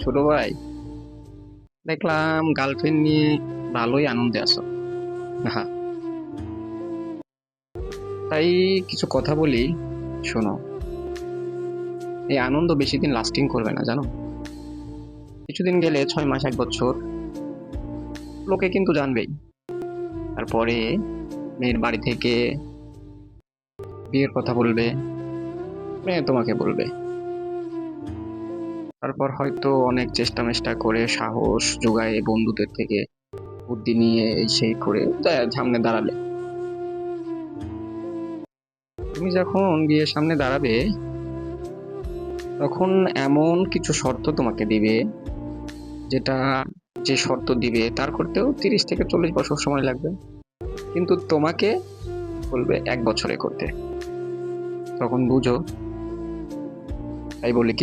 ছোট ভাই, দেখলাম গার্লফ্রেন্ড নিয়ে ভালোই আনন্দে আছো। হ্যাঁ, তাই কিছু কথা বলি, শোনো। এই আনন্দ বেশি দিন লাস্টিং করবে না, জানো। কিছুদিন গেলে 6 মাস 1 বছর লোকে কিন্তু জানবেই। তারপরে মেয়ের বাড়ি থেকে বিয়ের কথা বলবে, মেয়ে তোমাকে বলবে। তারপর হয়তো অনেক চেষ্টা মেষ্টা করে সাহস যোগায় বন্ধুদের থেকে বুদ্ধি নিয়ে এই সেই করে সামনে দাঁড়ালে। তুমি যখন বিয়ের সামনে দাঁড়াবে, তখন এমন কিছু শর্ত তোমাকে দিবে, যেটা যে শর্ত দিবে তার করতেও 30 থেকে 40 বছর সময় লাগবে, কিন্তু তোমাকে বলবে 1 বছরে করতে। তখন বুঝো। তাই বলে